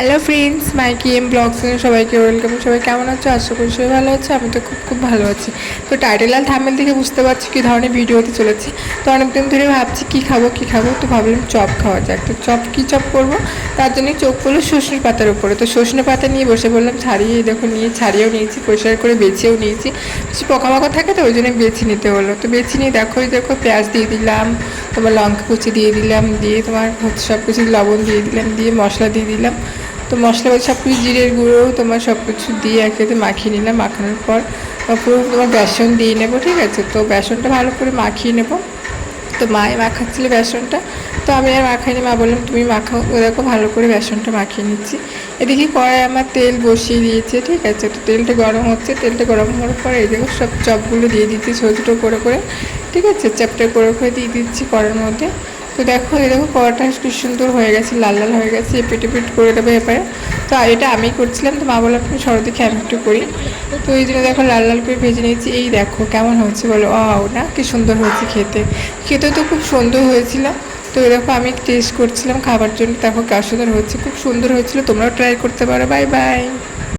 Hello friends, মাইকি M blogs সবাইকে welcome. সবাই কেমন আছো? আশা করি সবাই ভালো আছে। আমি তো খুব খুব ভালো আছি। তো টাইটেল আর থাম্বনেল থেকে বুঝতে পারছি কী ধরনের ভিডিও হতে চলেছে। তো অনেকদিন ধরে ভাবছি কী খাবো, তো ভাবলাম চপ খাওয়া যাক। তো কী চপ করবো, তার জন্যই চোখ পড়লো সজনে পাতার উপরে। তো সজনে পাতা নিয়ে বসে বললাম ছাড়িয়ে, দেখো ছাড়িয়েও নিয়েছি, পরিষ্কার করে বেছেও নিয়েছি। কিছু পোকামাকড় থাকে তো ওই জন্য বেছে নিতে হলো। তো বেছে নিয়ে দেখো পেঁয়াজ দিয়ে দিলাম, তোমার লঙ্কা কুচি দিয়ে দিলাম, দিয়ে তোমার সব কিছু লবণ দিয়ে দিলাম, দিয়ে মশলা দিয়ে দিলাম। তো মশলা সব কিছু জিরের গুঁড়ো তোমার সব কিছু দিয়ে একসাথে মাখিয়ে নিলাম। মাখানোর পর পুরো তোমার বেসন দিয়ে নেবো, ঠিক আছে? তো বেসনটা ভালো করে মাখিয়ে নেবো। তো মায়ে মাখাচ্ছিল বেসনটা, তো আমি আর মাখাইনি। মা বললাম তুমি মাখাও। ও দেখো ভালো করে বেসনটা মাখিয়ে নিচ্ছি। এদিকে কড়াই আমার তেল বসিয়ে দিয়েছে, ঠিক আছে? তো তেলটা গরম হচ্ছে, তেলটা গরম হওয়ার পরে এই দেখো সব চপগুলো দিয়ে দিচ্ছি ছোটো ছোটো করে, ঠিক আছে? চ্যাপটা করে দিয়ে দিচ্ছি কড়ার মধ্যে। তো দেখো কড়াটা কি সুন্দর হয়ে গেছে, লাল লাল হয়ে গেছে। এপিট করে দেবো এপারে। তো এটা আমি করছিলাম, তো মা বললাম তুমি সরদিকে আমি একটু করি। তো এই জন্য দেখো লাল লাল করে ভেজে নিয়েছি। এই দেখো কেমন হচ্ছে বলো, না কি সুন্দর হয়েছে খেতে তো খুব সুন্দর হয়েছিল। তো এই দেখো আমি টেস্ট করছিলাম খাবার জন্য, দেখো কেমন সুন্দর হচ্ছে, খুব সুন্দর হয়েছিল। তোমরাও ট্রাই করতে পারো। Bye bye.